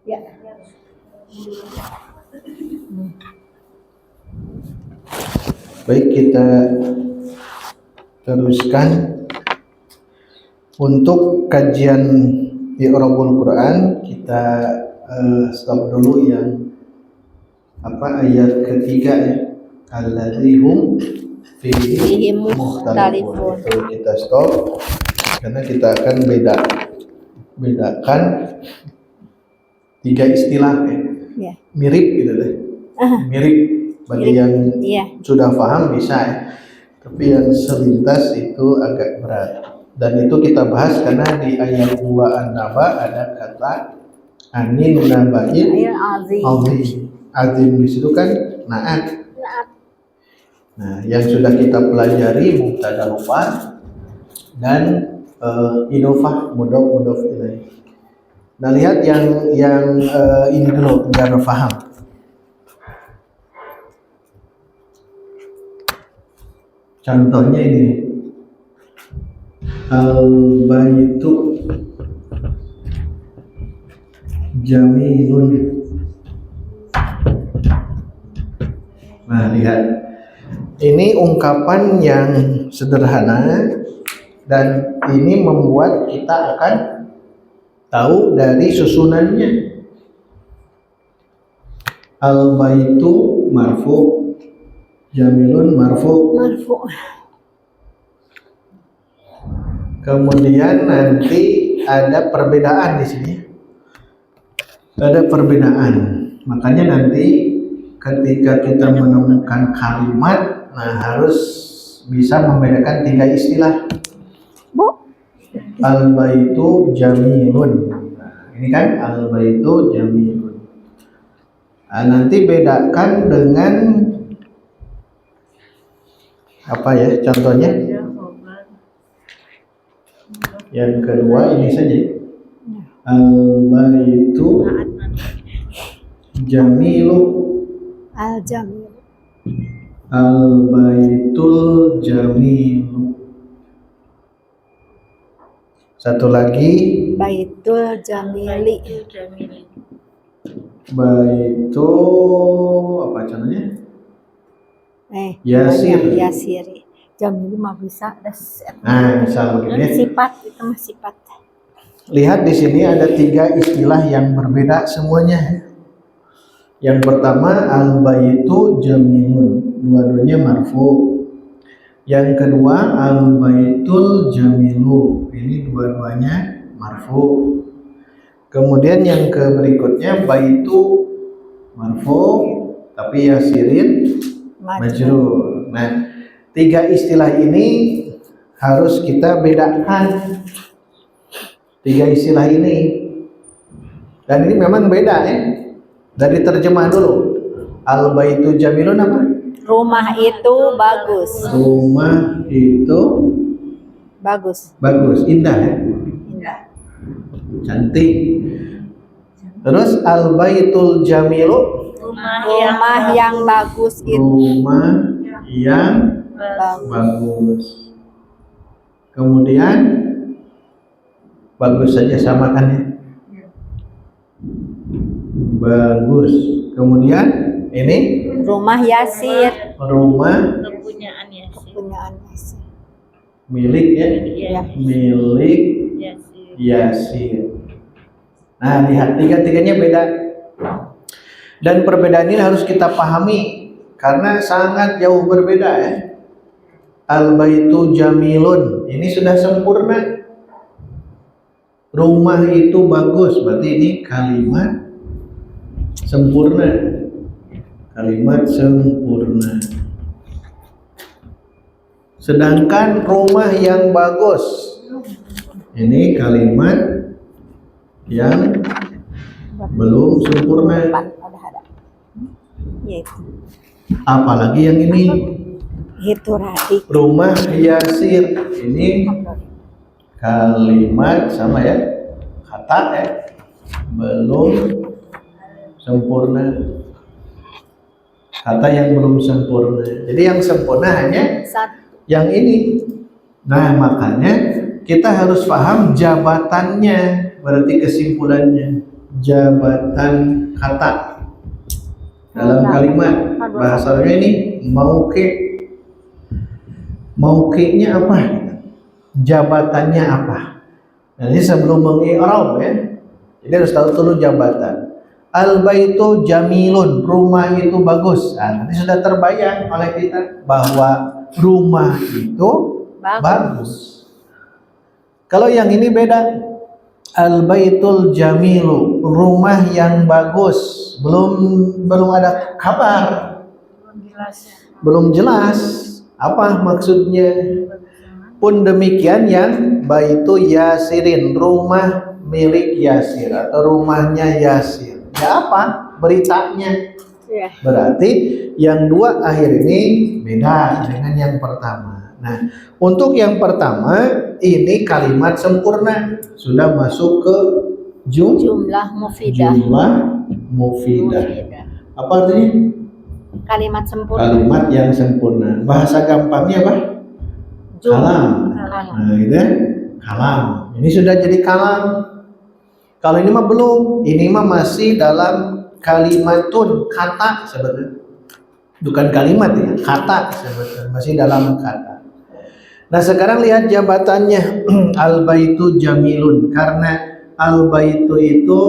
Ya. Baik, kita teruskan untuk kajian I'rabul Quran. Kita stop dulu yang ayat ketiga ya. Alladzihum fihi mukhtalifun. Itu kita stop karena kita akan bedakan tiga istilah ya. Mirip gitu deh. Mirip bagi yang sudah paham bisa ya. Tapi yang selintas itu agak berat. Dan itu kita bahas karena di ayat 2 An-Naba ada kata anin nabain azim di situ kan na'at. Nah, yang sudah kita pelajari mubtada rufah dan idofah mudhof ilaih. Nah, lihat yang ini dulu biar paham. Contohnya ini al-baitu jamilun. Nah, lihat. Ini ungkapan yang sederhana dan ini membuat kita akan tahu dari susunannya. Al-baitu marfu, jamilun marfu. Kemudian nanti ada perbedaan di sini. Ada perbedaan. Makanya nanti ketika kita menemukan kalimat, nah harus bisa membedakan tiga istilah. Al-baitu jamilun. Nah, ini kan al-baitu jamilun. Nah, nanti bedakan dengan apa ya contohnya? Yang kedua ini saja. Al-baitu jamilu. Al-jamil. Al-baitul jamilu. Satu lagi Baitul jamili. Baitu apa contohnya? Yasiri. Jamili mah bisa misal begini. Sifat itu mah sifat. Lihat di sini ada tiga istilah yang berbeda semuanya. Yang pertama al-baitu jamilun, dua-duanya marfu. Yang kedua al-baitul jamilu, ini dua-duanya marfu. Kemudian yang berikutnya baitu marfu tapi yasirin majrur. Nah, tiga istilah ini harus kita bedakan. Tiga istilah ini. Dan ini memang beda ya. Dari terjemah dulu. Al-baitu jamilun apa? Rumah itu bagus. Rumah itu bagus. Indah ya? Indah. Cantik. Terus al-baitul jamilu? Rumah yang bagus itu. Rumah yang bagus. Kemudian bagus saja samakan ya. Bagus. Kemudian ini rumah Yasir. Rumah Kepunyaan Yasir. Milik ya. Milik Yasir. Nah, lihat tiga-tiganya beda. Dan perbedaan ini harus kita pahami karena sangat jauh berbeda ya. Al-baitu jamilun, ini sudah sempurna. Rumah itu bagus, berarti ini kalimat sempurna. Kalimat sempurna. Sedangkan rumah yang bagus, ini kalimat yang belum sempurna. Apalagi yang ini. Itu radik. Rumah Yasir, ini kalimat sama ya, kata ya, belum sempurna. Kata yang belum sempurna. Jadi yang sempurna hanya yang ini. Nah, makanya kita harus paham jabatannya, berarti kesimpulannya. jabatan kata dalam kalimat. Bahasanya ini mauqi'nya apa? Jabatannya apa? Nah, ini sebelum mengi'rab ya. Jadi harus tahu dulu jabatan. Al-baitu jamilun, rumah itu bagus. Nah, nanti sudah terbayang oleh kita bahwa rumah itu bagus. Kalau yang ini beda. Al-baitul jamilu, rumah yang bagus. Belum ada kabar. Belum jelas apa maksudnya. Pun demikian yang baitu Yasirin, rumah milik Yasir atau rumahnya Yasir. Ya apa beritanya? Berarti yang dua akhir ini beda dengan yang pertama. Nah, untuk yang pertama ini kalimat sempurna, sudah masuk ke Jumlah mufidah. Apa artinya? Kalimat sempurna. Kalimat yang sempurna. Bahasa gampangnya apa? Kalam. Nah, itu ya. Kalam. Ini sudah jadi kalam. Kalau ini mah belum. Ini mah masih dalam kalimatun, kata sebetulnya. Bukan kalimat ya, kata sebetulnya. Masih dalam kata. Nah, sekarang lihat jabatannya. Al-baitu jamilun. Karena al-baitu itu,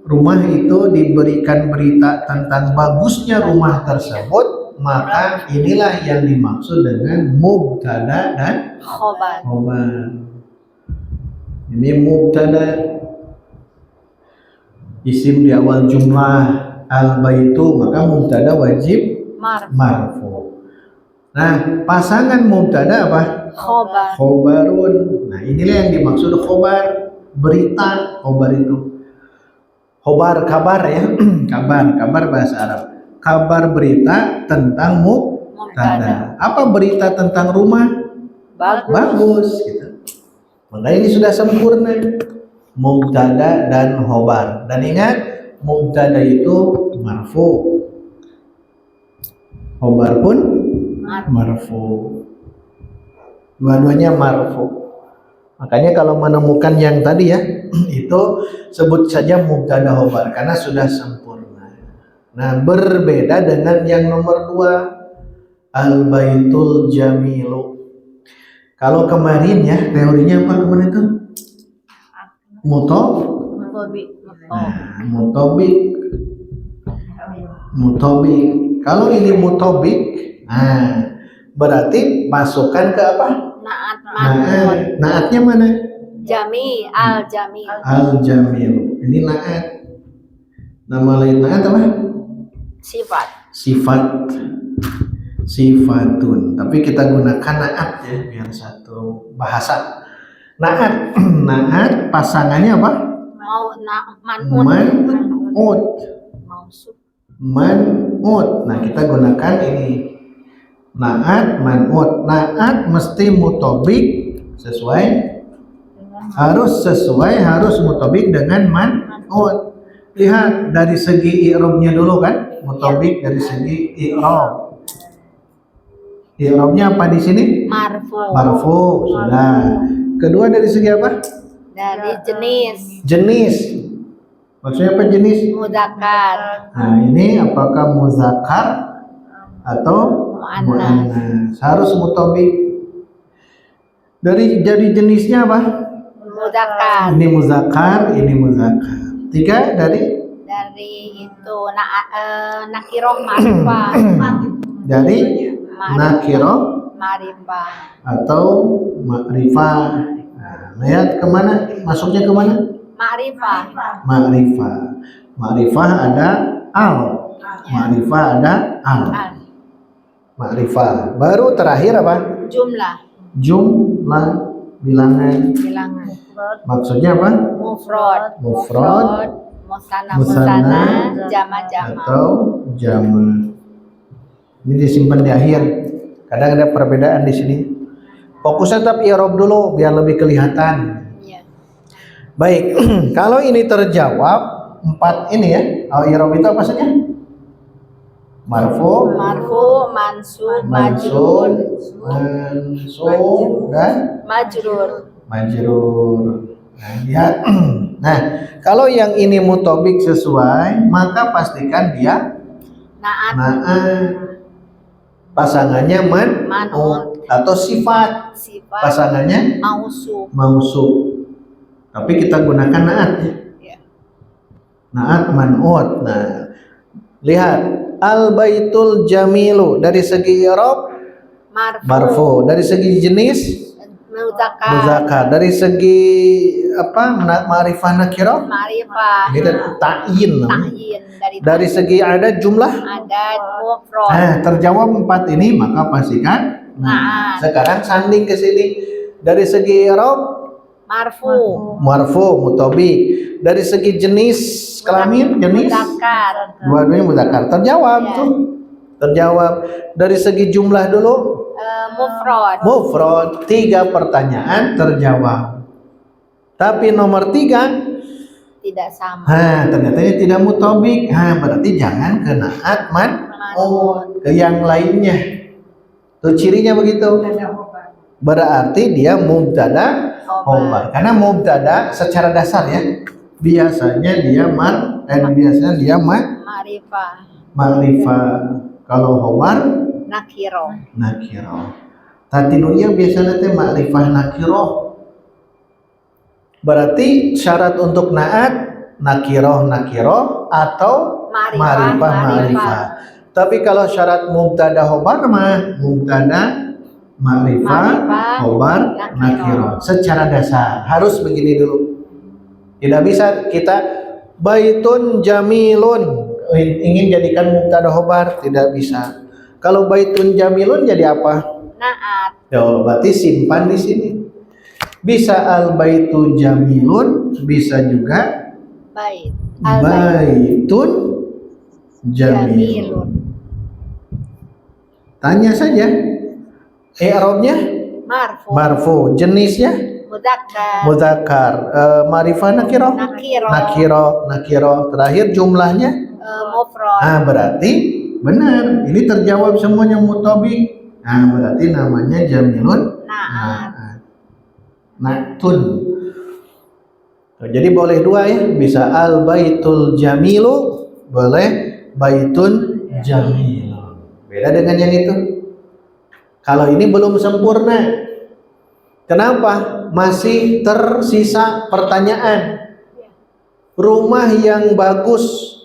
rumah itu diberikan berita tentang bagusnya rumah tersebut, maka inilah yang dimaksud dengan mubtada dan khobar. Ini mubtada, isim di awal jumlah al-baitu, maka mubtada wajib marfu. Nah, pasangan mubtada apa? Khobarun. Nah, inilah yang dimaksud khobar, berita. Khobar itu khobar, kabar ya. kabar bahasa Arab. Kabar berita tentang mubtada. Apa berita tentang rumah? Bagus gitu. Makanya ini sudah sempurna. Mubtada dan khobar. Dan ingat, mubtada itu marfu. Khobar pun marfu. Dua-duanya marfu. Makanya kalau menemukan yang tadi ya, itu sebut saja mubtada khobar karena sudah sempurna. Nah, berbeda dengan yang nomor 2, al-baitul jamilu. Kalau kemarin ya, teorinya apa kemarin itu? Mutobik. Kalau ini mutobik, nah berarti masukkan ke apa? Naatnya mana? Al-jamil. Ini naat. Nama lain naat apa? Sifatun. Tapi kita gunakan naat ya biar satu bahasa. Naat. Naat pasangannya apa? Man'ut. Nah, kita gunakan ini. Naat, man'ut. Naat mesti mutobik harus mutobik dengan man'ut. Lihat dari segi i'rabnya dulu kan, mutobik dari segi i'rab. I'rabnya apa di sini? Marfu. Sudah. Kedua dari segi apa? Dari Jenis. Maksudnya apa jenis? Muzakkar. Nah, ini apakah muzakkar atau muannas? Harus mutobik. Jadi jenisnya apa? Muzakkar. Ini muzakkar. 3 dari itu nakiroh ma'rifah. Dari nakiroh ma'rifah atau ma'rifah. Nah, lihat kemana? Masuknya kemana? Ma'rifah ada al. Ma'rifah ada al. Ma'rifah. Baru terakhir apa? Jumlah bilangan. Maksudnya apa? Mufrad, musanna, jama' atau jama'. Ini disimpan di akhir. Kadang ada perbedaan di sini. Fokusnya tetap i'rab dulu biar lebih kelihatan. Baik, kalau ini terjawab 4 ini ya. I'rab itu apa saja? Marfu, mansub, dan majrur. Nah, lihat Nah, kalau yang ini mutobik sesuai, maka pastikan dia Naat. naat. Pasangannya Man'ut. atau sifat. Sifat. Pasangannya Mausuf. mausuf. Tapi kita gunakan naat ya. Ya. Naat man'ut. Nah, lihat al baitul jamilu dari segi i'rab marfu, dari segi jenis muzakkar, dari segi ma'rifah nakirah ma'rifah, ini ta'yin dari segi adat jumlah adat mufrad. Nah, terjawab 4 ini maka pastikan Naat. Sekarang sanding ke sini dari segi i'rab marfu mutobik, dari segi jenis kelamin jenis muzakkar, dua-duanya muzakkar terjawab Ya. tuh terjawab. Dari segi jumlah dulu mufrad 3 pertanyaan terjawab. Tapi nomor 3 tidak sama. ternyata ini tidak mutobik. Berarti jangan ke naat man'ut, ke yang lainnya. Tuh cirinya begitu. Berarti dia mubtada khobar. Karena mubtada secara dasar ya, biasanya dia biasanya dia ma'rifah. Kalau khobar Nakiro. Tadi nunya biasanya teh ma'rifah nakiro. Berarti syarat untuk naat nakiro atau ma'rifah. Tapi kalau syarat mubtada khobar mah mubtada ma'rifah khobar nakiro. Secara dasar harus begini dulu. Tidak bisa kita baitun jamilun ingin jadikan mubtada khobar, tidak bisa. Kalau baitun jamilun jadi apa? Naat. Berarti simpan di sini. Bisa al baitu jamilun, bisa juga baitun jamilun. Tanya saja. I'rabnya marfu, jenisnya muzakkar, ma'rifah nakiro. Terakhir jumlahnya mufrad. Berarti benar. Ini terjawab semuanya mutobik. Berarti namanya jamilun naatun. Jadi boleh 2 ya, bisa al baitul jamilu, boleh baitun jamilu. Beda dengan yang itu. Kalau ini belum sempurna. Kenapa? Masih tersisa pertanyaan. Rumah yang bagus.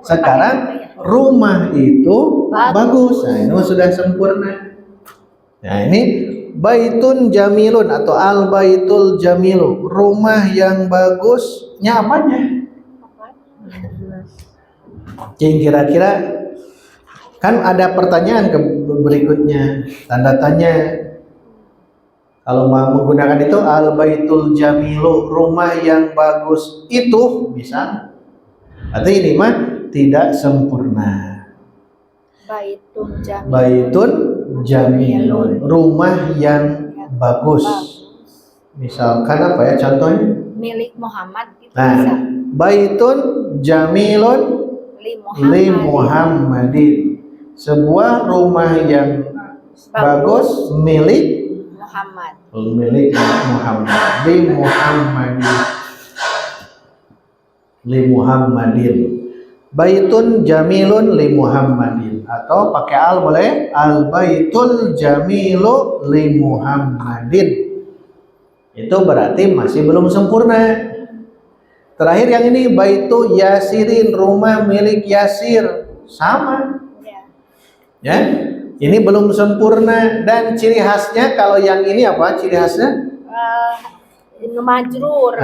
Sekarang rumah itu bagus. Ini sudah sempurna. Ini baitun jamilun atau al baitul jamilu, rumah yang bagusnya apanya? Yang kira-kira kan ada pertanyaan berikutnya, tanda tanya. Kalau mau menggunakan itu al baitul jamilu, rumah yang bagus itu bisa. Atau ini mah tidak sempurna. Baitun jamilun, rumah yang bagus. Misalkan apa ya contohnya? Milik Muhammad itu bisa. Baitun jamilun li Muhammadin, sebuah rumah yang bagus milik Muhammad li Muhammadin. Baitun jamilun li Muhammadin, atau pakai al boleh, al baitul jamilu li Muhammadin. Itu berarti masih belum sempurna. Terakhir yang ini baitu Yasirin, rumah milik Yasir, sama ya. Ini belum sempurna. Dan ciri khasnya kalau yang ini apa ciri khasnya? Majrur.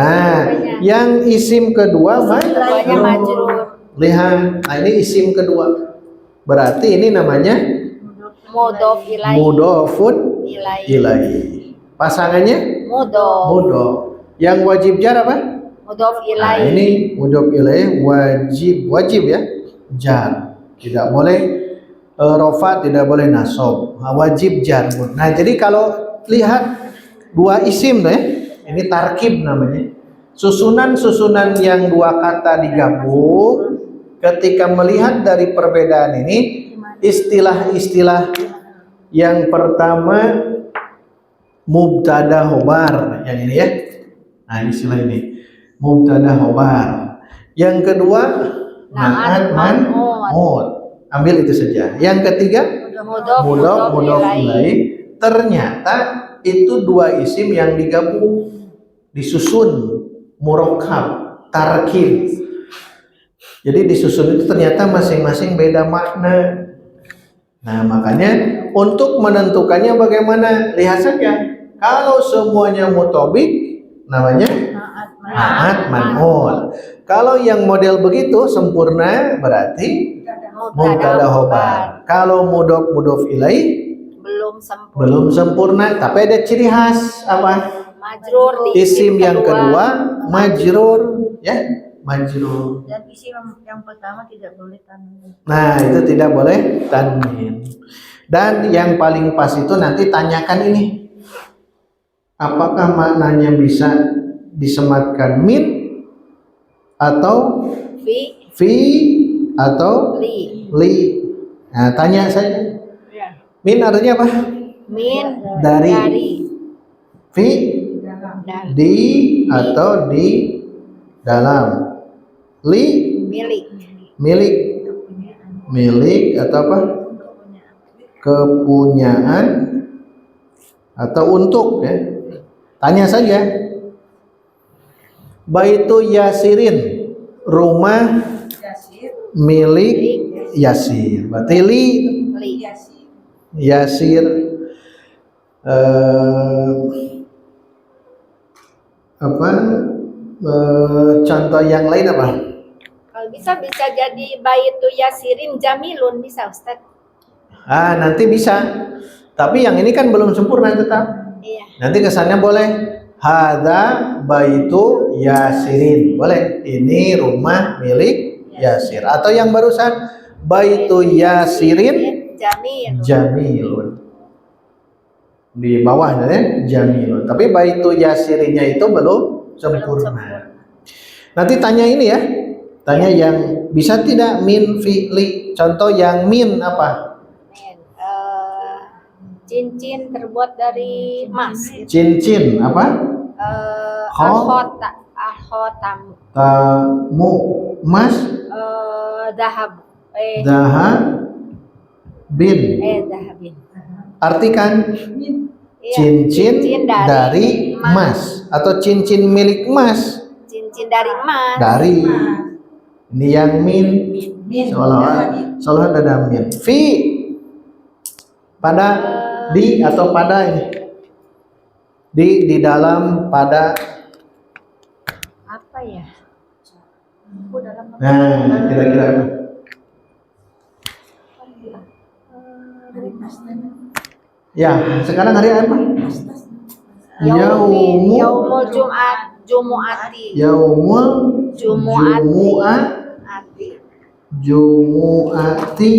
Yang isim kedua majrur. Lihat, ini isim kedua. Berarti ini namanya mudhofun ilaihi. Pasangannya mudhof. Yang wajib jar apa? Mudhof ilaihi. Ini mudhof ilaihi wajib ya. Jar. Tidak boleh rofa, tidak boleh nasab. Wajib jar. Nah, jadi kalau lihat 2 isim tuh ya. Ini tarkib namanya. Susunan-susunan yang 2 kata digabung, ketika melihat dari perbedaan ini, istilah-istilah yang pertama mubtada khobar, yang ini ya. Nah, istilah ini mubtada khobar. Yang kedua naat man'ut. Ambil itu saja. Yang ketiga mudhof ilaih. Ternyata itu dua isim yang digabung, disusun murakkab, tarkib. Jadi disusun itu ternyata masing-masing beda makna. Nah, makanya untuk menentukannya bagaimana? Lihat saja. Kalau semuanya mutobik, namanya naat man'ut. Kalau yang model begitu sempurna, berarti mubtada khobar. Kalau mudhof ilaih belum sempurna, tapi ada ciri khas apa? Majrur di Isim yang kedua majrur, ya, majrur. Dan isim yang pertama tidak boleh tanwin. Nah, itu tidak boleh tanwin. Dan yang paling pas itu nanti tanyakan ini. Apakah maknanya bisa disematkan min atau fi atau li? Nah, tanya saja. Min artinya apa? Min Dari. Fi dan di atau di dalam. Li milik. Milik atau apa? Kepunyaan atau untuk, ya. Tanya saja. Baitu Yasirin, rumah milik Yasir. Berarti li Yasir. Contoh yang lain apa? kalau bisa jadi baitu Yasirin Jamilun, bisa Ustaz. Nanti bisa. Tapi yang ini kan belum sempurna tetap. Iya. Nanti kesannya boleh hadza baitu Yasirin. Boleh. Ini rumah milik Yasir. Atau yang barusan baitu Yasirin Jamilun. Di bawahnya, ya, Jamilun. Tapi baitu Yasirinnya itu belum sempurna. Nanti tanya ini, ya. Tanya yang bisa tidak min fi'li. Contoh yang min apa? Cincin terbuat dari emas. Cincin apa? Ahotam. Tamu emas. Dahab. Dahabin. Dahabin. Artikan cincin dari emas atau cincin milik emas. Cincin dari emas. Dari. Ini yang min. Seolah ada min. Fi pada di atau pada ini. Di dalam pada. Apa ya? Nah, kira-kira apa? Ya, sekarang hari apa? Yaumul Jumu'ati. Yaumul Jumu'ati.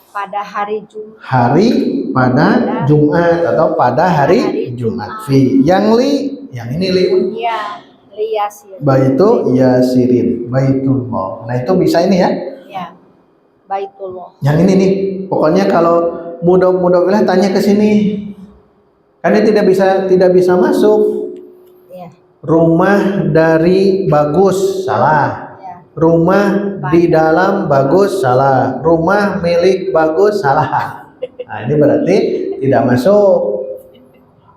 Pada hari Jumat. Hari pada Jumat atau pada hari Jumat. Fi. Yang li, yang ini li. Iya, li Yasir. Baitu Yasirin, Baitullah. Nah, itu bisa ini, ya. Iya. Baitullah. Yang ini nih. Pokoknya kalau mudah-mudahan tanya ke sini. Karena tidak bisa masuk. Iya. Rumah dari bagus, salah. Iya. Rumah di dalam bagus, salah. Rumah milik bagus, salah. Nah, ini berarti tidak masuk.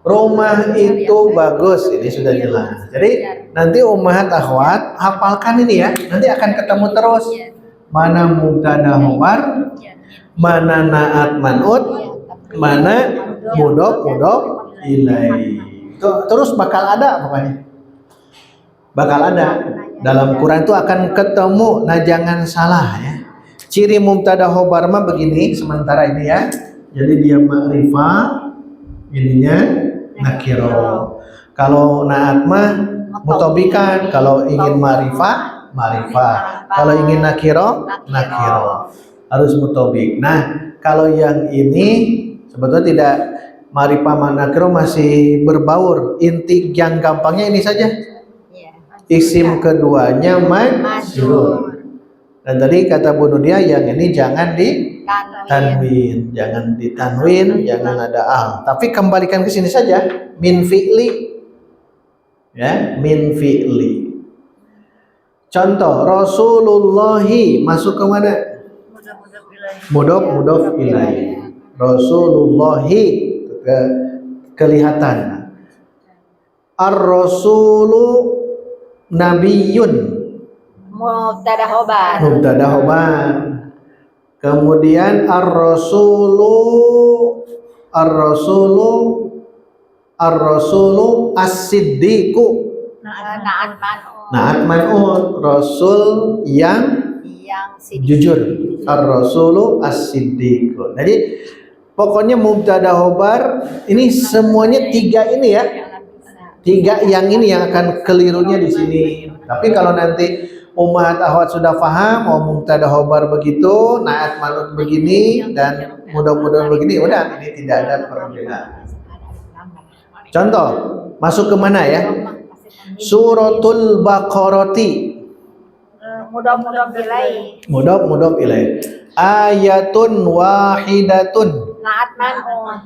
Rumah itu bagus, ini sudah jelas. Jadi nanti ummahat akhwat hafalkan ini, ya. Nanti akan ketemu terus. Mana mubtada khobar, mana naat man'ut, mana mudhof ilaih. Terus bakal ada pokoknya. Bakal ada. Dalam Quran itu akan ketemu. Nah, jangan salah, ya. Ciri mubtada khobar mah begini sementara ini, ya. Jadi dia ma'rifah, ininya nakiro. Kalau naat mah mutobikan. Kalau ingin ma'rifah, kalau ingin nakiro. Harus mutobik. Nah, kalau yang ini sebetulnya tidak ma'rifah sama nakiro, masih berbaur. Inti yang gampangnya ini saja. Isim keduanya majrur. Dan tadi kata Bu Nudia yang ini jangan ditanwin, jangan ditanwin, jangan ada al. Tapi kembalikan ke sini saja, min fi'li. Ya, min fi'li. Contoh Rasulullahi masuk ke mana? Mudah-mudah wilayah. Mudhof ilaih. Rasulullahi kelihatan. Ar-rasulu nabiyyun. Mubtada khobar. Mubtada khobar. Kemudian ar-rasulu as-siddiqu. Naat man'ut. Naat man'ut, rasul yang jujur. Ar-rasulu as-siddiqu. Jadi pokoknya mubtada khobar ini semuanya tiga ini ya. Tiga yang ini yang akan kelirunya di sini. Tapi kalau nanti ummahat akhwat sudah paham, oh mubtada khobar begitu, naat man'ut begini, dan mudah-mudahan begini, udah ini tidak ada perbedaan. Contoh, masuk ke mana ya? Suratul Baqarati. Mudhof ilaih. Mudhof ilaih. Ayatun wahidatun. Naat man'ut.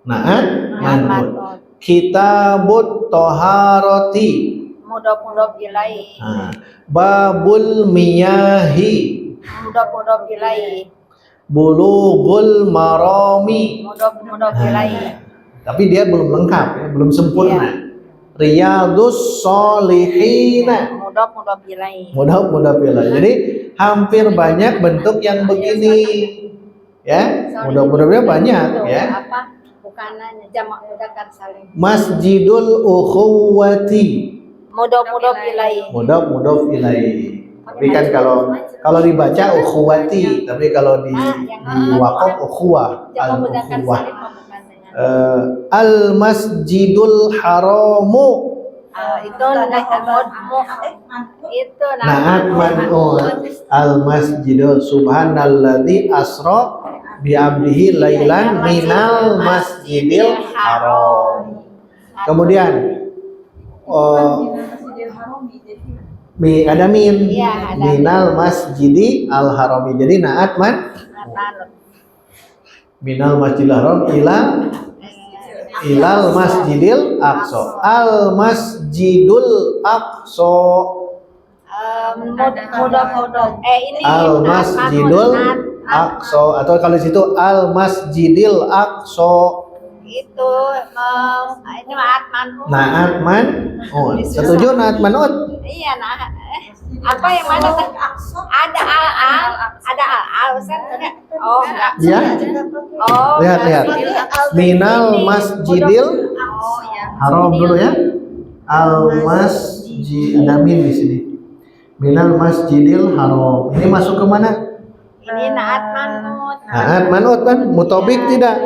Naat man'ut. Kitabut toharoti. Mudhof ilaih. Babul miyahi. Mudhof ilaih. Bulughul marami. Mudhof ilaih. Tapi dia belum lengkap ya, belum sempurna. Riyadus solihina. Mudhof ilaih. Mudhof ilaih. Jadi hampir banyak bentuk yang begini. Ya, mudah-mudahan banyak ya. Apa? Bukannya jamak mudzakkar salim. Masjidul ukhuwati. Mudhof ilaih. Mudhof ilaih. Tapi kan kalau dibaca ukhuwati, tapi kalau di waqaf ukhuwah. Jamak mudzakkar Al-ukhuwah. salim bukan dengan Al-Masjidul Haramu. itu Naat man'ut. Al-Masjidul Subhanalladzi asra bi 'abdihi lailan minal masjidil haram. Kemudian ada min. Iya, ada. Minal masjidi al harami. Jadi naat minal masjidil haram ilal masjidil aqsa. Al masjidul aqsa. Ini Al masjidul aqsa, atau kalau di situ al masjidil aqsa. itu ini naat man'ut. Naat man'ut. Setuju naat man'ut? Iya, apa yang mana? Ada al Ustaz enggak? Oh, enggak. Ya. Oh, Lihat. Minal masjidil haram dulu ya. Al masjid, ada min di sini. Minal masjidil haram. Ini masuk ke mana? Ini naat man'ut. Naat man'ut kan? Mutobik tidak?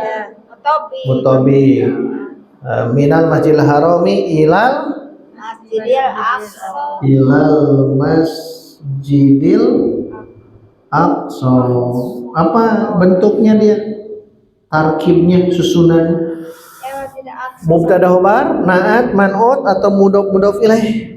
Mutobik. Minal masjidil harami ilal Masjidil Aqsa. masjidil aqsa. Apa bentuknya dia? Tarkibnya, susunan. Masjidil Aqsa. Mubtada khobar, naat, man'ut, atau mudhof ilaih.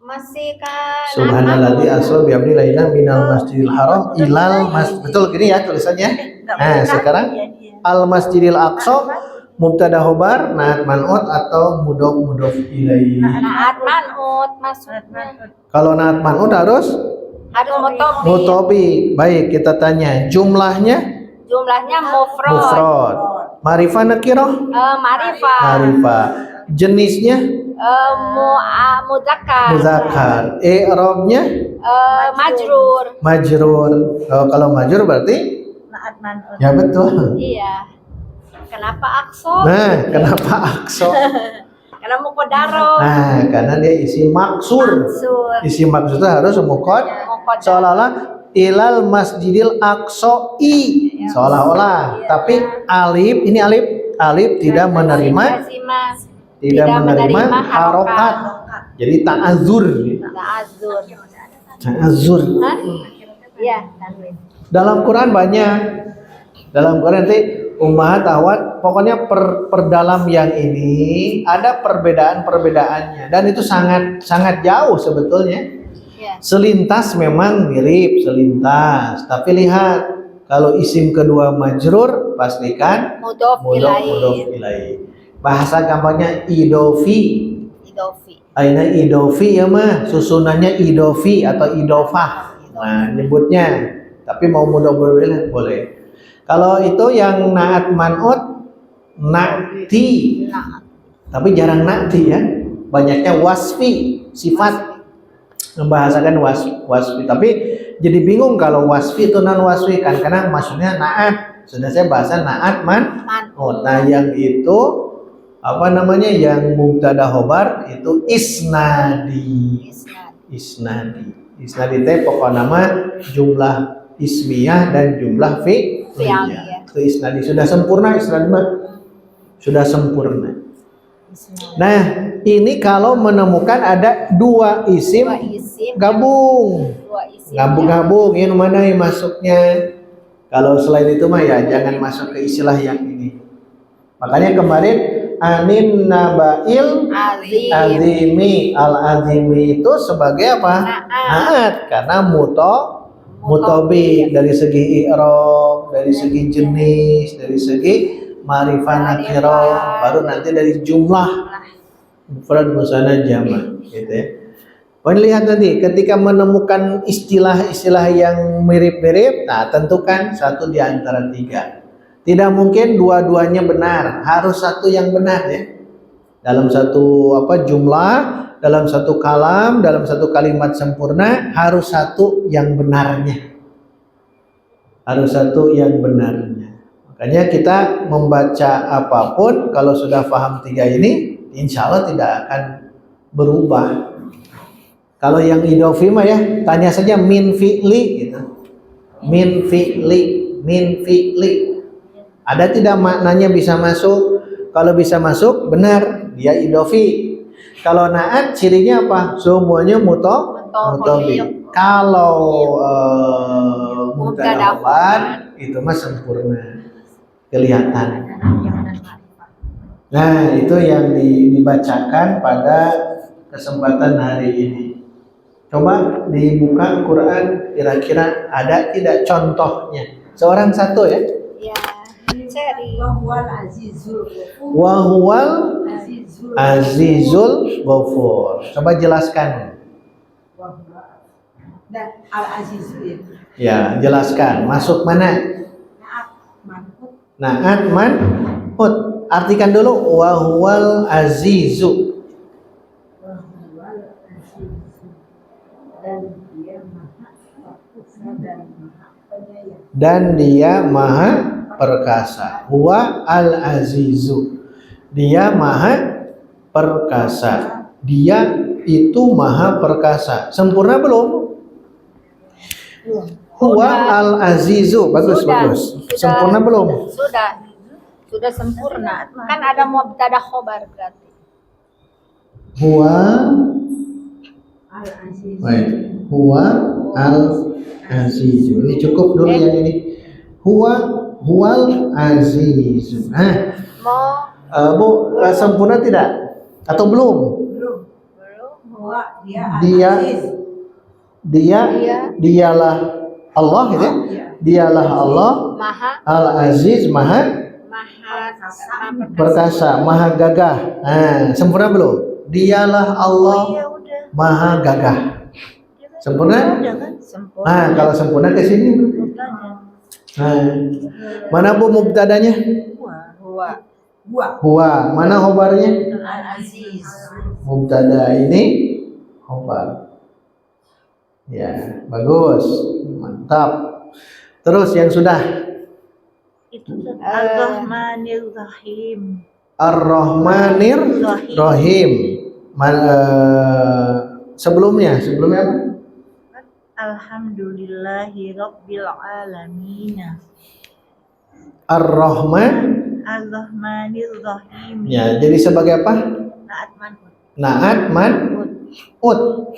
Masih kan Subhanalladzi asra bi 'abdi lailan minal masjidil haram ilal betul gini ya tulisannya. Nah, sekarang al masjidil aqsa mubtada khobar, naat man'ut, atau mudhof ilaih. naat man'ut maksudnya. Kalau naat man'ut harus Mutobik. mutobik. Baik, kita tanya jumlahnya Mufrad. mufrad. Ma'rifah nakirah? Ma'rifah. Ma'rifah. Jenisnya Mudzakkar. muzakkar. I'rabnya Majrur. majrur. Kalau majrur berarti Naat man'ut. ya betul. Iya. Kenapa Aqsa? Nah, kenapa aqsa? Karena muqaddarah. Nah, karena dia isi maksur. Isi maksur itu harus mukod. Seolah-olah ilal masjidil aqsa'i. Seolah-olah. Tapi alif tidak menerima harokat. Jadi ta'azur. Ta'azur. Iya, tanwin. Dalam Quran banyak. Dalam Quran nanti ummahat akhwat, pokoknya per dalam yang ini ada perbedaan-perbedaannya, dan itu sangat jauh sebetulnya. Iya. Selintas memang mirip selintas, tapi lihat kalau isim kedua majrur pastikan Mudhof ilaih. ilaih. Bahasa gampangnya idofi. Idofi. Aina idofi ya mah, susunannya idofi atau idofah. Nah, nyebutnya. Tapi mau mudah-mudahan boleh. Kalau itu yang naat man'ut, nakti. Tapi jarang nakti ya. Banyaknya wasfi, sifat. Membahasakan wasfi. Tapi jadi bingung kalau wasfi itu non wasfi kan, karena maksudnya naat. Sudah saya bahasa naat man'ut. Nah, yang itu apa namanya, yang mubtada khobar itu isnadi. Isnadi teh pokok nama jumlah ismiyah dan jumlah fi'liyah. Itu isnadi sudah sempurna, isnadi mah sudah sempurna. Nah, ini kalau menemukan ada dua isim gabung. Gabung-gabung ini mana yang masuknya? Kalau selain itu mah ya jangan masuk ke istilah yang ini. Makanya kemarin anin nabail azimi, al azimi itu sebagai apa? Naat, karena mutobi dari segi i'rab, dari segi jenis, dari segi ma'rifah nakirah, baru nanti dari jumlah mufrad musanna jamak gitu ya. Poin lihat nanti ketika menemukan istilah-istilah yang mirip-mirip, nah tentukan satu di antara tiga. Tidak mungkin dua-duanya benar, harus satu yang benar ya. Dalam satu jumlah, dalam satu kalam, dalam satu kalimat sempurna harus satu yang benarnya. Harus satu yang benarnya. Makanya kita membaca apapun kalau sudah paham tiga ini, insya Allah tidak akan berubah. Kalau yang idofi mah ya, tanya saja min fi'li gitu. Min fi'li. Ada tidak maknanya bisa masuk? Kalau bisa masuk, benar, dia idofi. Kalau naat, cirinya apa? Semuanya mutobi. Kalau mubtada khobar, itu mah sempurna, kelihatan. Nah, itu yang dibacakan pada kesempatan hari ini. Coba dibuka Quran, kira-kira ada tidak contohnya? Seorang satu ya. Wahuwal azizul ghafur. Coba jelaskan. Ya, jelaskan. Masuk mana? Naat man'ut. Artikan dulu wahuwal azizu. Dan dia maha perkasa. Huwa al-azizu. Dia maha perkasa. Dia itu maha perkasa. Sempurna belum? Huwa al-azizu. Bagus. Sempurna belum? Sudah sempurna. Kan ada mubtada khobar berarti. Huwa al-azizu. Ini cukup dulu yang ini. Huwal azizu. Bu, sempurna tidak? Atau belum? Dialah Allah gitu ya. Dialah Allah al-aziz, maha perkasa, maha gagah. Sempurna belum? Dialah Allah maha gagah. Sempurna? Kalau sempurna ke sini. Mana Bu mubtadanya? Huwa. Mana khobarnya? Mubtada ini khobar. Ya, bagus. Mantap. Terus yang sudah. Ar-Rahmanir Rahim. Ar-Rahmanir Rahim. Sebelumnya apa? Alhamdulillahi Rabbil Alamin. Ar-Rahmanir Rahim. Ya, jadi sebagai apa? Naat man'ut.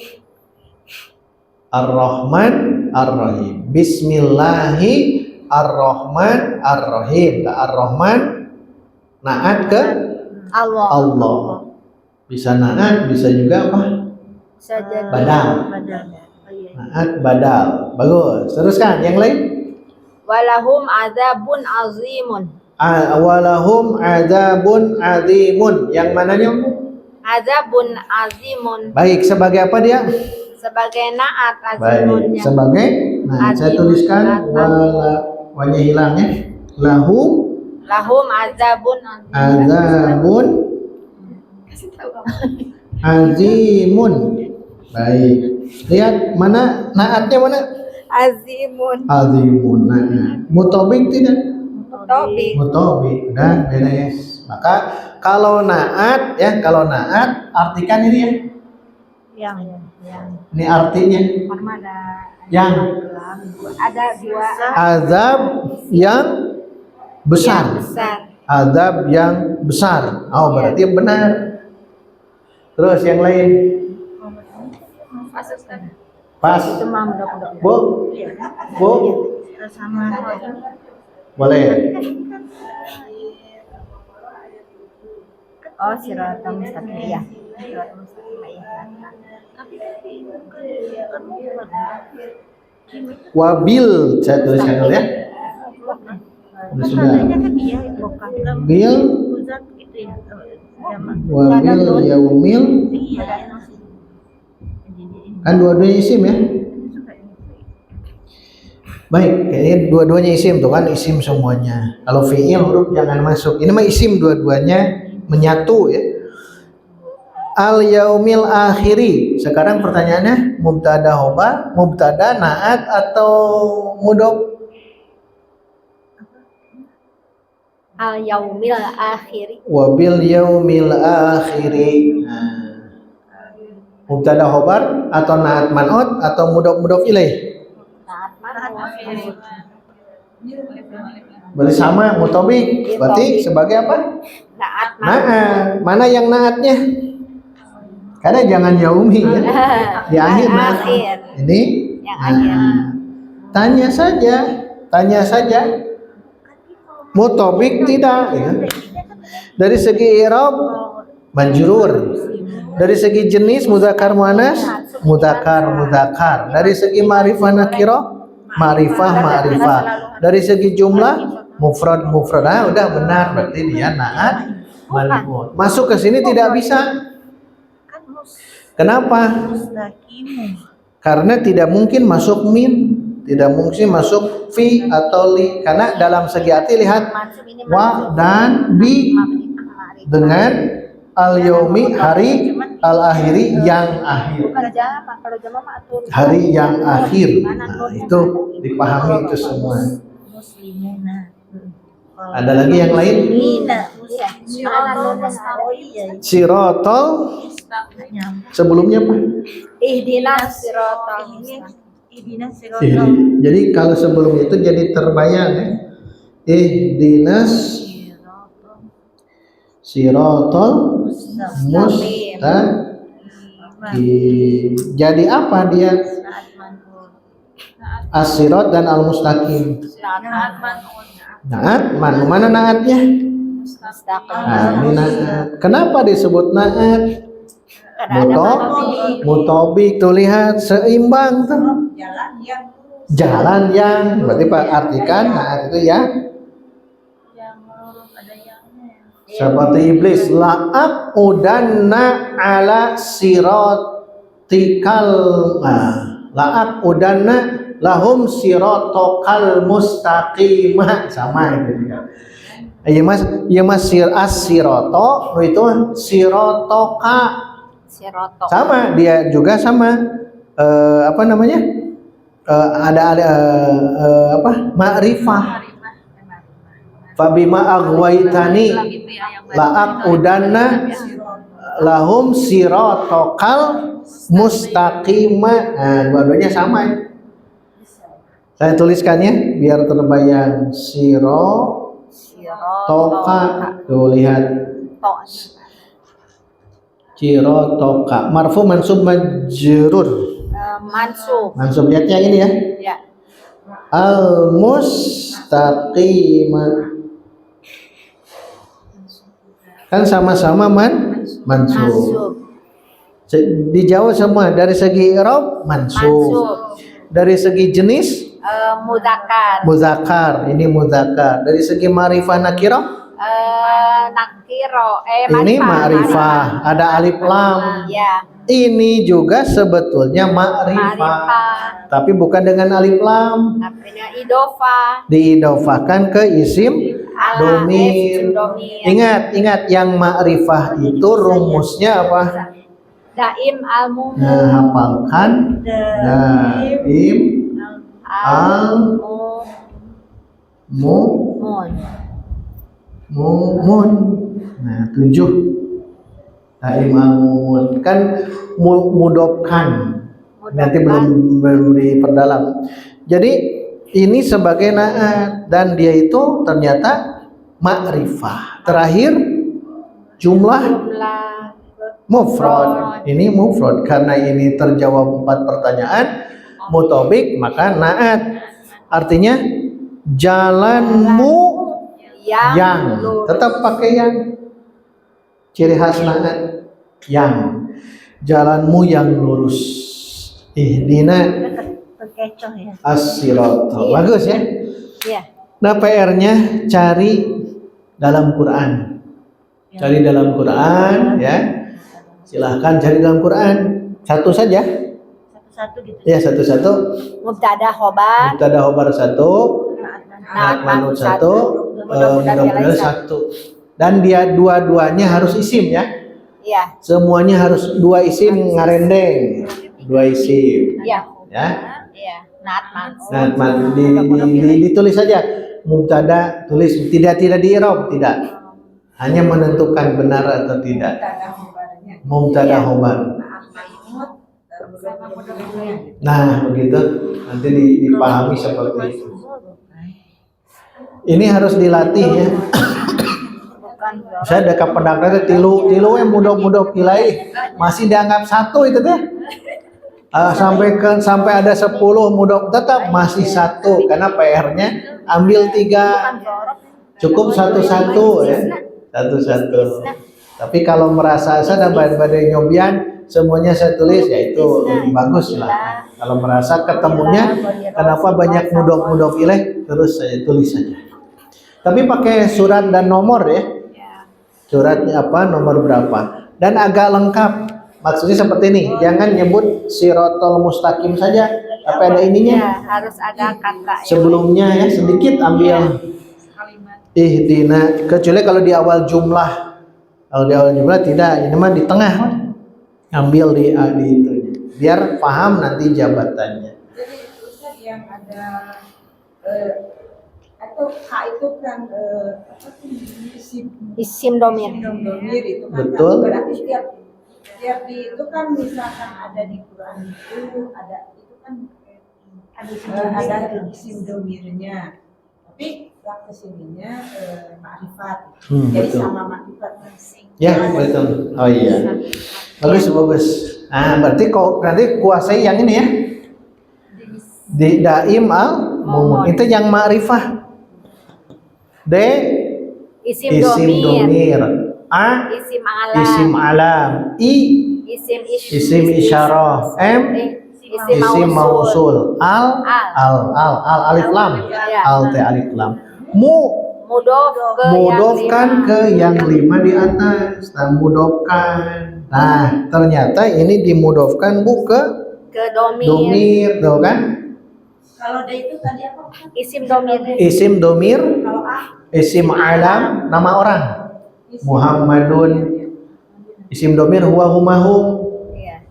Ar-Rahman Ar-Rahim. Bismillahi Ar-Rahman Ar-Rahim. Ar-Rahman naat ke Allah. Bisa naat, bisa juga apa? Badal. Naat badal. Bagus. Teruskan yang lain. Walahum azabun azimun. Walahum adzabun azimun. Yang mananya? Azabun azimun. Baik, sebagai apa dia? Sebagai naat Baik, azimunnya. sebagai saya tuliskan wanya hilang ya. Lahum azabun azabun azimun. Baik. Lihat mana naatnya mana? azimun. Azimun. Naat. Mutobik tidak? Tobik. Mutobik. Udah beres. Maka kalau naat ya, kalau naat artikan ini ya. Yang. Ini artinya Armada. yang Ada dua. azab yang besar. Yang besar. Azab yang besar. Oh, berarti benar. Terus yang lain. Pas. Itu mah mudah-mudahan. Bu. Sama. Boleh. Oh, siratal mustaqim ya. Siratal mustaqim ya. Wabil saya tuliskan dulu ya. Sudah. Bil wabil yaumil kan dua-duanya isim ya. Baik, kayaknya dua-duanya isim tuh kan, isim semuanya. Kalau fi'il huruf jangan masuk. Ini mah isim dua-duanya menyatu ya. Al yaumil akhiri. Sekarang pertanyaannya mubtada khobar, mubtada naat atau mudhof? Al yaumil akhiri. Wabil yaumil akhiri. Mubtada khobar atau naat man'ut atau mudhof ilaih? Berarti sama mutobik. Berarti sebagai apa? Naat. Naat. Mana yang naatnya? Karena jangan yaumi ya. Di akhir naat. Ini Yang akhir. Tanya saja. Mutobik tidak ya. Dari segi i'rab majrur. Dari segi jenis muzakkar muannas muzakkar. Dari segi ma'rifah nakirah ma'rifah. Dari segi jumlah mufrad. Ah, udah benar, berarti dia naat man'ut. Masuk ke sini tidak bisa. Kenapa? Karena tidak mungkin masuk min, tidak mungkin masuk fi atau li. Karena dalam segi arti lihat wa dan bi dengan al yaumi hari al akhiri yang akhir. Hari yang akhir. Nah, itu dipahami itu semua. Ada lagi yang lain? Sirotol. Sebelumnya apa? Ihdinas siratal mustaqim. Jadi kalau sebelum itu jadi terbayang ya. Ihdinas sirotol mustaqim. Jadi apa dia? As-sirat dan al-mustaqim. Naat, mana naatnya? Nah, ini naat. Kenapa disebut naat? Mutobik tuh lihat seimbang tuh. Jalan yang berarti Pak artikan naat itu ya. Seperti iblis la'ab udanna ala siratikal la'ab udanna lahum sirotokal mustaqimah sama itu juga. Iya mas as-siroto itu sirotoka sama dia juga sama apa namanya ada apa ma'rifah fabima aghwaytani la'aqudanna lahum sirotokal mustaqimah. Nah, dua-duanya sama ya. Saya tuliskannya biar terbayang toka. Tuh lihat. Toka. Marfu mansub majrur. Mansub lihatnya ini ya. Ya. Al mustaqimah. Kan sama-sama mansub. Dijawab semua dari segi i'rab mansub. Dari segi jenis Mudzakkar. Muzakkar, ini muzakkar. Dari segi ma'rifah nakirah, Nakiro. ini ma'rifah. Ada alif lam. Ya. Ini juga sebetulnya ma'rifah, Ma'rifah. tapi bukan dengan alif lam. Artinya idofa. Diidofahkan ke isim domir. Isim domir. Ingat yang ma'rifah itu rumusnya apa? Daim al-mum. Nah, hafalkan. Daim Al-mumun. mumun. Nah, 7. Daim al-mumun kan mudofkan. Nanti belum diperdalam. Jadi ini sebagai naat dan dia itu ternyata ma'rifah. Terakhir jumlah mufrad. Ini mufrad karena ini terjawab 4 pertanyaan mutobik maka naat. Artinya jalanmu yang lurus. tetap pakai yang ciri khas naat yang jalanmu yang lurus. Ihdina Kekecoh ya. as-siratal. Bagus ya. Iya. Nah, PR-nya cari dalam Quran. Cari dalam Quran ya. Silahkan cari dalam Quran. Satu saja. Satu-satu gitu. Ya, satu-satu. Mubtada khobar. Mubtada khobar 1, naat manut 1, mudah-mudahan 1. Dan dia dua-duanya harus isim ya. Iya. Semuanya harus 2 isim ngarendeng. 2 isim Iya. ya. Iya. Naat manut. Nah, ditulis saja mubtada, tulis tidak di i'rab, tidak. Hanya menentukan benar atau tidak. Mubtada khobar. Nah, begitu. Nanti dipahami seperti itu. Ini harus dilatih ya. Saya dekat pendaknya tilu yang mudah-mudah pilih masih dianggap 1 itu teh. Sampai ada 10 mudah tetap masih 1 karena PR-nya ambil 3. Cukup 1-1 ya. 1-1. Tapi kalau merasa saya badai nyobian semuanya saya tulis ya itu lebih bagus lah. Kalau merasa ketemunya kenapa banyak mudah pilih terus saya tulis saja. Tapi pakai surat dan nomor ya. Suratnya apa, nomor berapa. Dan agak lengkap. Maksudnya seperti ini, jangan nyebut sirotol mustaqim saja, tapi ada ininya. Ya, harus ada kata. Sebelumnya ya sedikit ambil ihdina, kecuali kalau di awal jumlah. Kalau di awal jumlah tidak, ini mah di tengah. Ambil di itu. Biar paham nanti jabatannya. Jadi Ustaz yang ada atau K itu kan apa sih Isim domir. domir itu kan Betul. berarti tiap di itu kan misalkan ada di Quran itu kan ada isim domirnya, tapi yang kesininya ma'rifat. Jadi Betul. sama ma'rifat Ya, betul. Oh iya. Bagus. Nah, berarti kok nanti kuasai yang ini ya. Di daim al mumun. Itu yang ma'rifah. D Isim isim domir. A Isim alam. isim alam. I isim isyarah. M isim mausul. Al alif lam. Ya. Al teh alif lam. Mudofkan ke yang 5 di atas. Nah, mudofkan. Nah, ternyata ini dimudofkan ke domir, tuh kan? Kalau D itu tadi apa? Isim domir. Isim domir, Kalau A isim alam, nama orang. Muhammadun. Isim domir huwa humahum. Iya.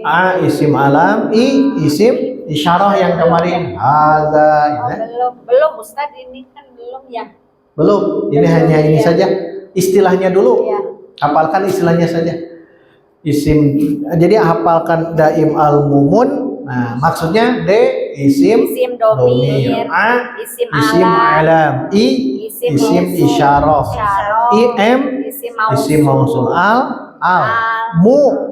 A isim alam, I isim isyarah yang kemarin. Hadza ya. Belum Ustaz, ini kan belum ya. Belum, ini hanya ini saja. Istilahnya dulu. Iya. Hafalkan istilahnya saja. Isim, jadi hafalkan daim al mumun. Nah, maksudnya D isim domir, A isim isim alam, I isim isyarah, I M isim mausul, al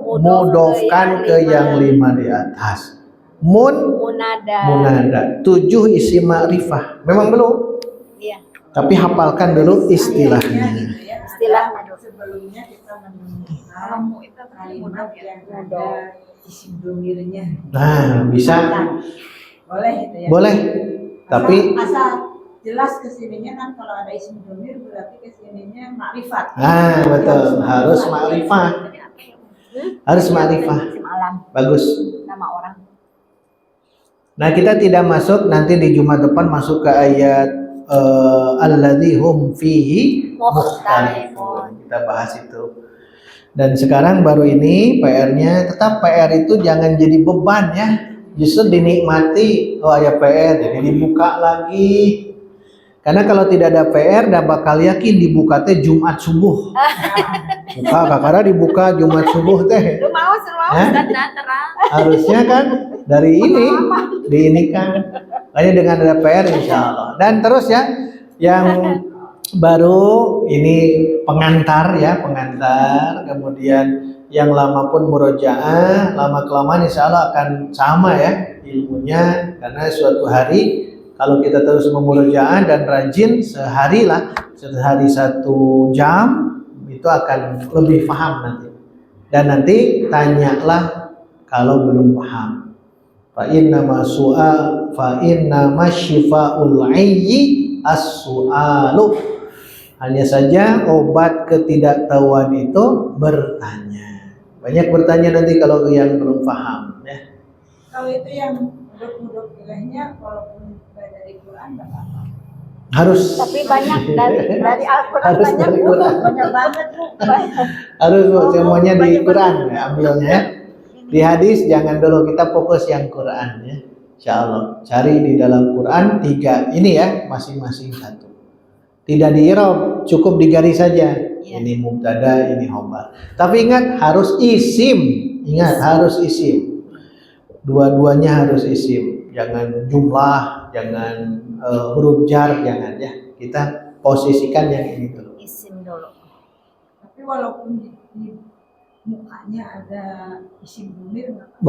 mudofkan ke yang 5 di atas. Munada 7 isim ma'rifah. Memang belum, Iya. tapi hafalkan dulu istilahnya. Istilah sebelumnya kita menemukan kalimat yang ada isim domirnya. Nah, bisa Boleh gitu ya. Boleh. Tapi asal jelas kesininya kan kalau ada isim domir berarti kesininya makrifat. betul, harus ma'rifah. Harus ma'rifah. Isim alam, Bagus. nama orang. Nah, kita tidak masuk nanti di Jumat depan masuk ke ayat alladzi hum fihi mukhtalifun. Kita bahas itu. Dan sekarang baru ini PR-nya, tetap PR itu jangan jadi beban ya. Justru dinikmati. Oh, ada PR jadi dibuka lagi. Karena kalau tidak ada PR, dah bakal yakin dibuka teh Jumat subuh. Buka kakara dibuka Jumat subuh teh. Lu mau Hah? terang. Harusnya kan dari ini diinikan. Hanya dengan ada PR insya Allah. Dan terus ya, yang baru ini pengantar ya, pengantar. Kemudian yang lama pun murojaah, lama kelamaan insya Allah akan sama ya ilmunya. Karena suatu hari kalau kita terus memurojaah dan rajin sehari 1 jam itu akan lebih paham nanti. Dan nanti tanyalah kalau belum paham. Fa inna syifa'ul 'ayyi as-su'alu. Hanya saja obat ketidaktahuan itu bertanya. Banyak bertanya nanti kalau yang belum paham ya. Kalau itu yang mudok ilahnya walaupun dari Quran enggak apa-apa. Harus. Tapi banyak dari Al-Quran Harus banyak dari Bu. Quran. Banyak banget Bu. Harus Bu, semuanya di Quran ya, ambilnya ya. Di hadis jangan dulu, kita fokus yang Quran ya. Insya Allah cari di dalam Quran 3 ini ya, masing-masing 1. Tidak di i'rab, cukup digaris saja. Ini mubtada, ini khobar. Tapi ingat harus isim. Ingat harus isim. Dua-duanya harus isim. Jangan jumlah, jangan huruf jar, jangan ya. Kita posisikan yang ini dulu. Isim dulu. Tapi walaupun di mukanya ada isim domir enggak apa-apa.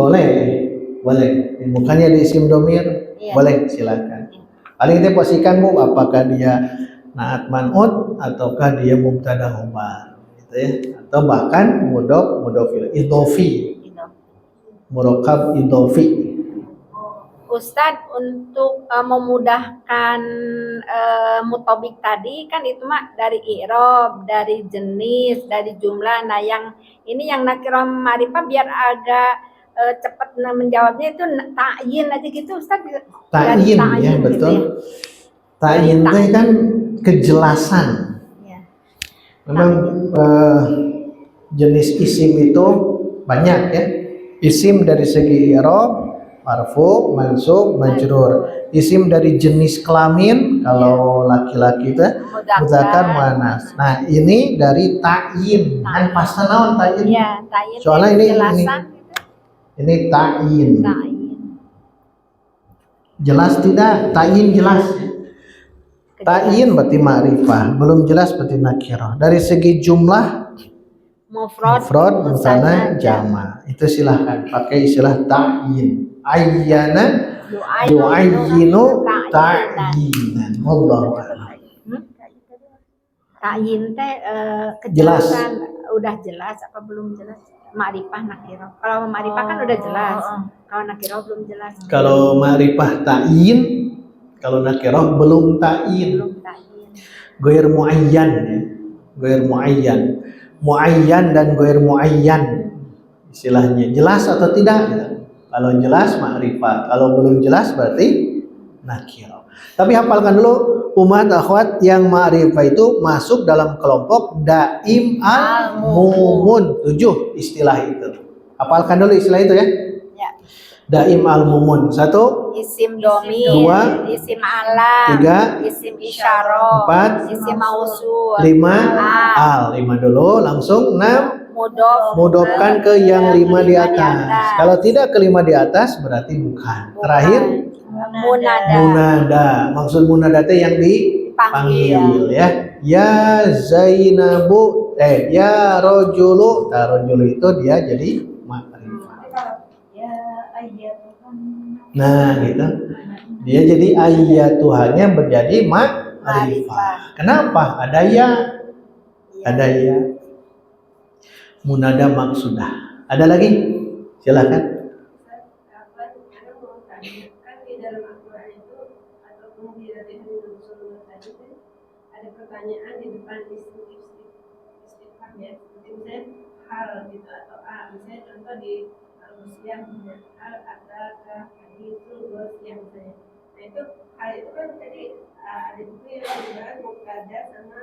Boleh. Di mukanya di isim domir, boleh silakan. Paling kita posisikan Bu, apakah dia naat man'ut ataukah dia mubtada khobar gitu ya, atau bahkan mudhof idhofi, murakkab idhofi. Ustadz, untuk memudahkan mutobik tadi kan itu mah dari i'rab, dari jenis, dari jumlah. Nah yang ini yang nakirah ma'rifah biar agak cepat menjawabnya itu ta'yin aja gitu Ustadz. Ta'yin ya, betul. Gitu ya. Ta'yin itu kan kejelasan. Ya. Memang jenis isim itu banyak ya. Isim dari segi i'rab, marfu, mansub, majrur. Isim dari jenis kelamin, kalau laki-laki itu mudzakkar, muannas. Nah, ini dari ta'yin. Kan pasti naon ta'yin? Iya, ta'yin. Soalnya ini ta'yin. Jelas tidak? Ta'yin jelas. Ta'yin berarti ma'rifah, belum jelas berarti nakirah. Dari segi jumlah mufrad, musanna, jama. Itu silahkan pakai istilah ta'yin. Ayyana yu'ayyinu ta'yinan. Wallahu a'lam. Ta'yin teh kejelasan udah jelas apa belum jelas? Ma'rifah nakirah. Kalau ma'rifah kan udah jelas. Kalau nakirah belum jelas. Kalau ma'rifah ta'yin, kalau nakirah belum ta'yin. Ghair muayyan ya. Ghair muayyan. Muayyan dan ghair muayyan. Istilahnya jelas atau tidak ya. Kalau jelas ma'rifah, kalau belum jelas berarti nakirah. Tapi hafalkan dulu umat akhwat, yang ma'rifah itu masuk dalam kelompok daim al-mumun. 7 istilah itu. Hafalkan dulu istilah itu ya. Daim al-mumun. 1 isim domir, 2 isim alam, 3 isim isyarah, 4 isim mausul, 5 al. 5 dulu, langsung 6 mudhofkan ke yang 5 di atas. Kalau tidak ke 5 di atas berarti bukan. Terakhir munada. Maksud munada itu yang dipanggil ya. Ya Zainabu, ya rojulu. Nah, rojulu itu dia jadi ma'rifah. Nah, gitu. Dia jadi ayyatuhannya menjadi ma'rifah. Kenapa? Ada ya. Ada ya. Munada maksudah. Ada lagi? Silakan. Kan di tadi kan ada pertanyaan di depan istifham ya, seperti misalnya hal gitu atau misalnya contoh di al-Musyam hal adaka haditsul Musyam misalnya. Nah itu hal itu kan tadi ada juga yang dibahas mubtada sama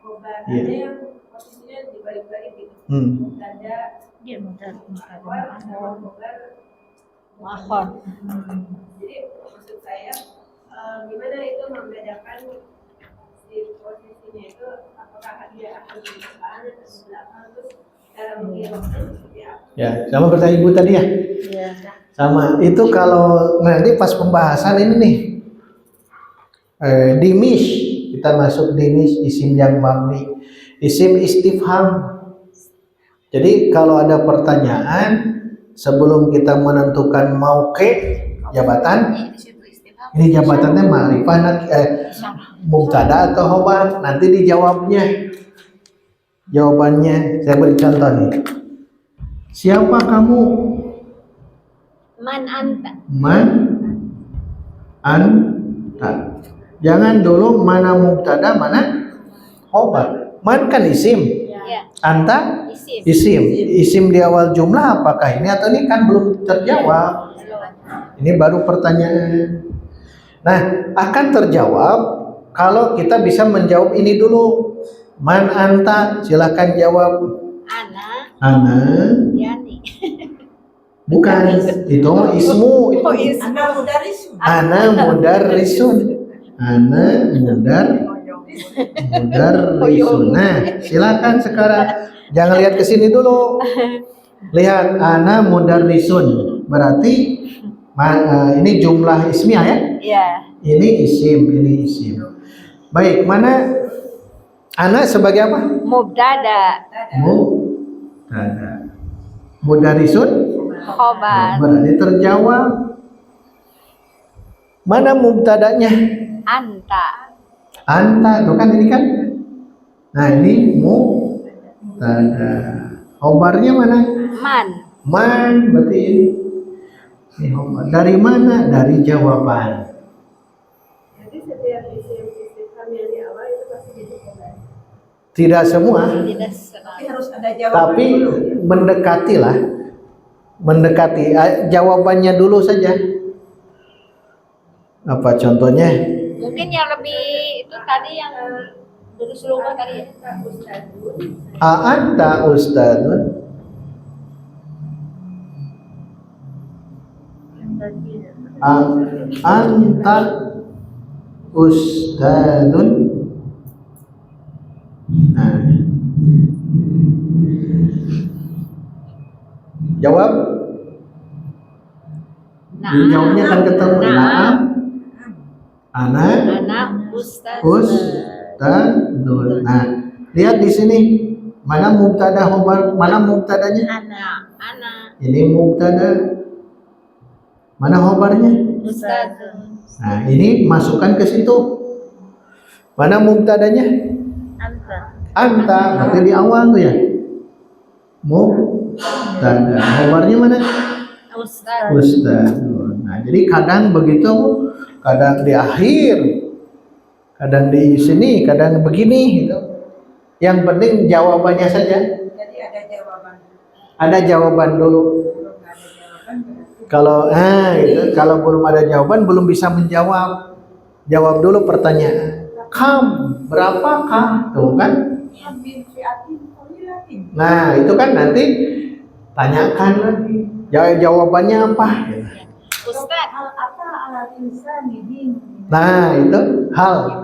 khobar. Ada yang posisinya dibalik-balik gitu. Mubtada Dia mudah khobar sama khobar mahon. Jadi maksud saya gimana itu membedakan si posisinya itu apakah dia akan di depan atau di belakang terus cara mengirimnya seperti apa? Ya, sama bertanya ibu tadi ya. Iya. Sama itu kalau nanti pas pembahasan ini nih dimish, kita masuk dimish isim yang mabni, isim istifham. Jadi kalau ada pertanyaan sebelum kita menentukan mauqi jabatan, ini jabatannya ma'rifah mubtada atau khobar, nanti dijawabnya. Jawabannya saya beri contoh nih. Siapa kamu? Man anta. Man anta. Jangan dulu mana mubtada mana khobar. Man kan isim. Ya. Anta Isim. isim. Isim di awal jumlah apakah ini atau ini kan belum terjawab. Ini baru pertanyaan. Nah, akan terjawab kalau kita bisa menjawab ini dulu. Man anta, silakan jawab. Ana. Yani. Bukan, itu ismu. Itu. Ana mudarrisun. Ana mudarrisun. Ana mudarrisun. Nah, silakan sekarang. Jangan lihat ke sini dulu. Lihat ana mudarrisun. Berarti ini jumlah ismiah ya? Iya. Ini isim. Baik, mana ana sebagai apa? Mubtada. Mubtada. Mudarrisun Khobar. berarti terjawab. Mana mubtadanya? Anta. Anta, tuh kan ini kan. Nah, ini mubtada. Khobarnya mana? Man. Man, berarti ini. Ini khobar. Dari mana? Dari jawaban. Jadi setiap isim istifham yang di awal itu pasti jadi khobar. Tidak semua, Tidak Tapi harus ada jawaban tapi dulu. mendekati jawabannya dulu saja. Apa contohnya? Mungkin yang lebih itu tadi yang dulu seluruh tadi ya. Anta ustadun. Anta ustadun. Nah. Jawab. Jawabnya akan ketemu. Naam. Ana ustadun. Nah, lihat di sini. Mana mubtada khobar? Mana mubtadanya? Ana. Ini mubtada. Mana khobarnya? Ustadun. Nah, ini masukkan ke situ. Mana mubtadanya? Anta, berarti di awal tuh ya. Mubtada. Khobarnya mana? Ustadun. Nah, jadi kadang begitu, kadang di akhir, kadang di sini, kadang begini gitu. Yang penting jawabannya saja. Jadi ada jawaban. Ada jawaban dulu. Belum ada jawaban berarti Kalau gitu, kalau belum ada jawaban belum bisa menjawab. Jawab dulu pertanyaan. Berapakah? Tuh kan? min fi'atin qalilatin. Nah, itu kan nanti tanyakan lagi. Jawabannya apa? Ustad. Hal ata ala insani din. Nah, itu hal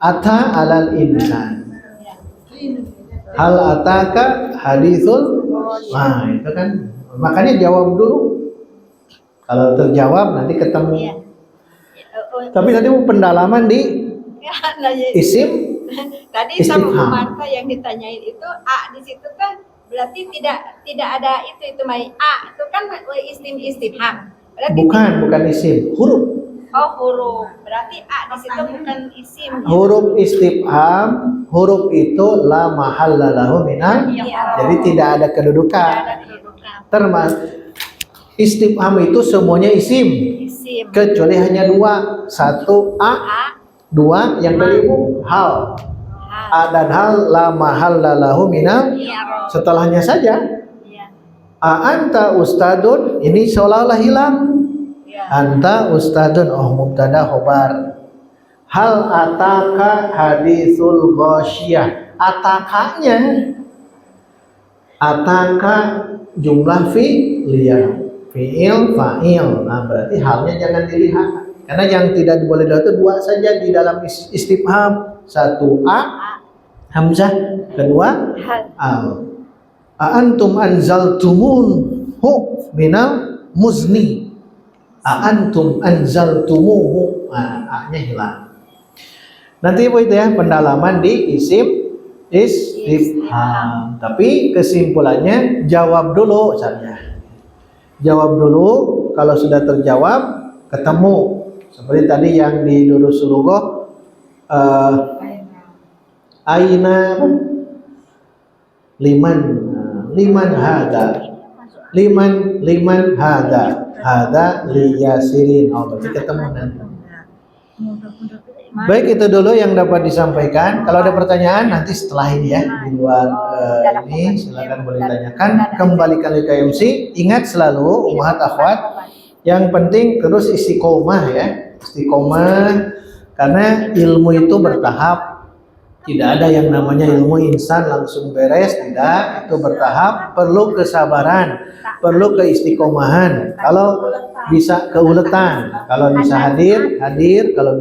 ata alal insan. Hal ataka hadithul. Nah, itu kan. Makanya jawab dulu. Kalau terjawab nanti ketemu. Iya. Tapi tadi pendalaman di isim Tadi istifham. sama Marta yang ditanyain itu di situ kan berarti tidak ada itu Mai. Itu kan isim istifham. Berarti bukan isim, huruf. Oh, huruf. Berarti di situ bukan isim. Huruf istifham, huruf itu la mahalla lahu minal. Jadi tidak ada kedudukan. Termasuk istifham itu semuanya isim. Isim. Kecuali hanya dua. Satu a, Dua, yang kelima hal. Dan hal la mahalla lahu minal, setelahnya saja. Anta ustadun, ini seolah-olah hilang. Anta ustadun, oh mubtada khobar. Hal ataka hadisul ghasyiyah. Atakanya, ataka jumlah fi'liyah, fi'il fa'il. Nah, berarti halnya jangan dilihat. Karena yang tidak boleh dilihat itu dua saja di dalam istifham. Satu hamzah, kedua al. Antum anzaltumuhu minal muzni. Antum anzaltumuhu. A-nya hilang. Nanti Ibu itu ya pendalaman di istifham. Tapi kesimpulannya jawab dulu saya. Jawab dulu, kalau sudah terjawab ketemu. Seperti tadi yang di Durusul Lughah, aina liman hada, liman hada liyasirin. Oh, berarti ketemu nanti. Baik, itu dulu yang dapat disampaikan. Kalau ada pertanyaan nanti setelah ini ya, di luar ini silakan boleh tanyakan. Kembalikan ke KMC. Ingat selalu ummahat akhwat, yang penting terus istiqomah ya, istiqomah, karena ilmu itu bertahap. Tidak ada yang namanya ilmu instan langsung beres, tidak, itu bertahap, perlu kesabaran, perlu keistiqomahan. Kalau bisa keuletan, kalau bisa hadir, kalau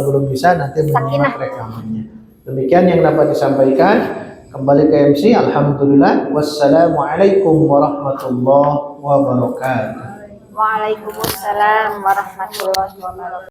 belum bisa nanti menyimak rekamannya. Demikian yang dapat disampaikan. Kembali ke MC. Alhamdulillah. Wassalamualaikum warahmatullahi wabarakatuh. Waalaikumsalam warahmatullahi wabarakatuh.